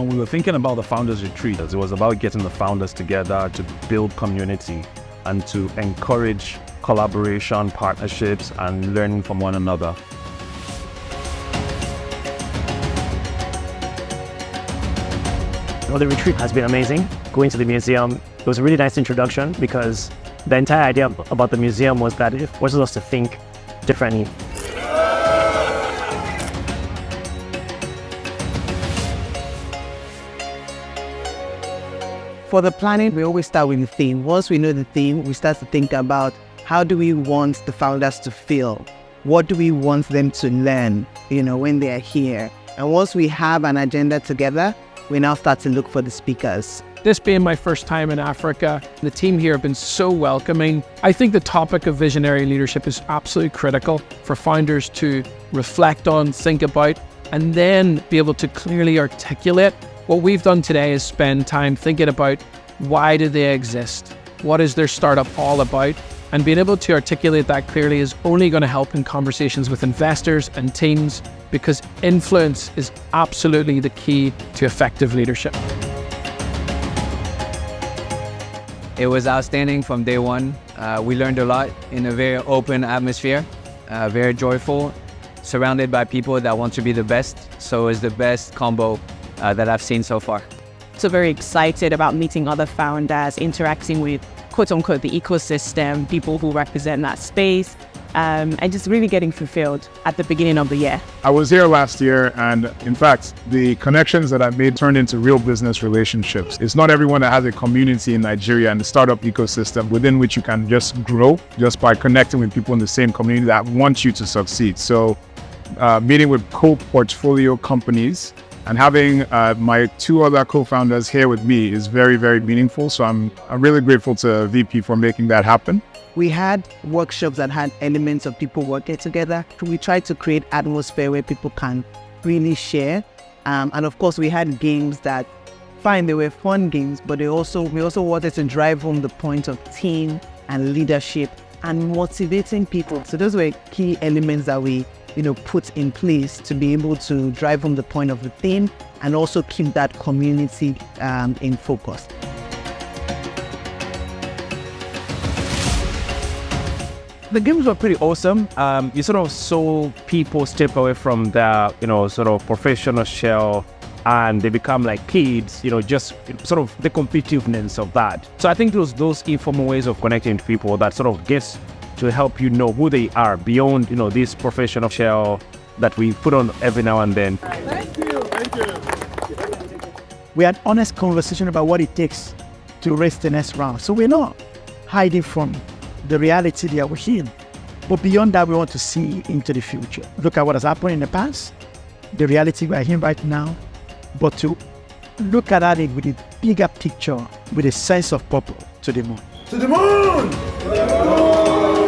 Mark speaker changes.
Speaker 1: when we were thinking about the Founders Retreat, it was about getting the founders together to build community and to encourage collaboration, partnerships, and learning from one another.
Speaker 2: Well, the retreat has been amazing. Going to the museum, it was a really nice introduction because the entire idea about the museum was that it forces us to think differently.
Speaker 3: For the planning, we always start with the theme. Once we know the theme, we start to think about how do we want the founders to feel? What do we want them to learn, when they are here? And once we have an agenda together, we now start to look for the speakers.
Speaker 4: This being my first time in Africa, the team here have been so welcoming. I think the topic of visionary leadership is absolutely critical for founders to reflect on, think about, and then be able to clearly articulate. What we've done today is spend time thinking about why do they exist? What is their startup all about? And being able to articulate that clearly is only going to help in conversations with investors and teams, because influence is absolutely the key to effective leadership.
Speaker 5: It was outstanding from day one. We learned a lot in a very open atmosphere, very joyful, surrounded by people that want to be the best. So it's the best combo that I've seen so far.
Speaker 6: So very excited about meeting other founders, interacting with quote unquote the ecosystem, people who represent that space, and just really getting fulfilled at the beginning of the year.
Speaker 7: I was here last year, and in fact, the connections that I made turned into real business relationships. It's not everyone that has a community in Nigeria and the startup ecosystem within which you can just grow just by connecting with people in the same community that want you to succeed. So meeting with co-portfolio companies and having my two other co-founders here with me is very, very meaningful. So I'm really grateful to VP for making that happen.
Speaker 3: We had workshops that had elements of people working together. We tried to create atmosphere where people can really share. And of course, we had games that, fine, they were fun games, but we also wanted to drive home the point of team and leadership and motivating people. So those were key elements that we put in place to be able to drive home the point of the theme and also keep that community in focus.
Speaker 1: The games were pretty awesome. You sort of saw people step away from their, sort of professional shell, and they become like kids, just sort of the competitiveness of that. So I think those informal ways of connecting to people that sort of gets to help you know who they are beyond, this professional shell that we put on every now and then.
Speaker 8: Thank you.
Speaker 9: We had honest conversation about what it takes to raise the next round. So we're not hiding from the reality that we're in. But beyond that, we want to see into the future. Look at what has happened in the past, the reality we're in right now, but to look at it with a bigger picture, with a sense of purpose. To the moon.
Speaker 8: To the moon! To the moon!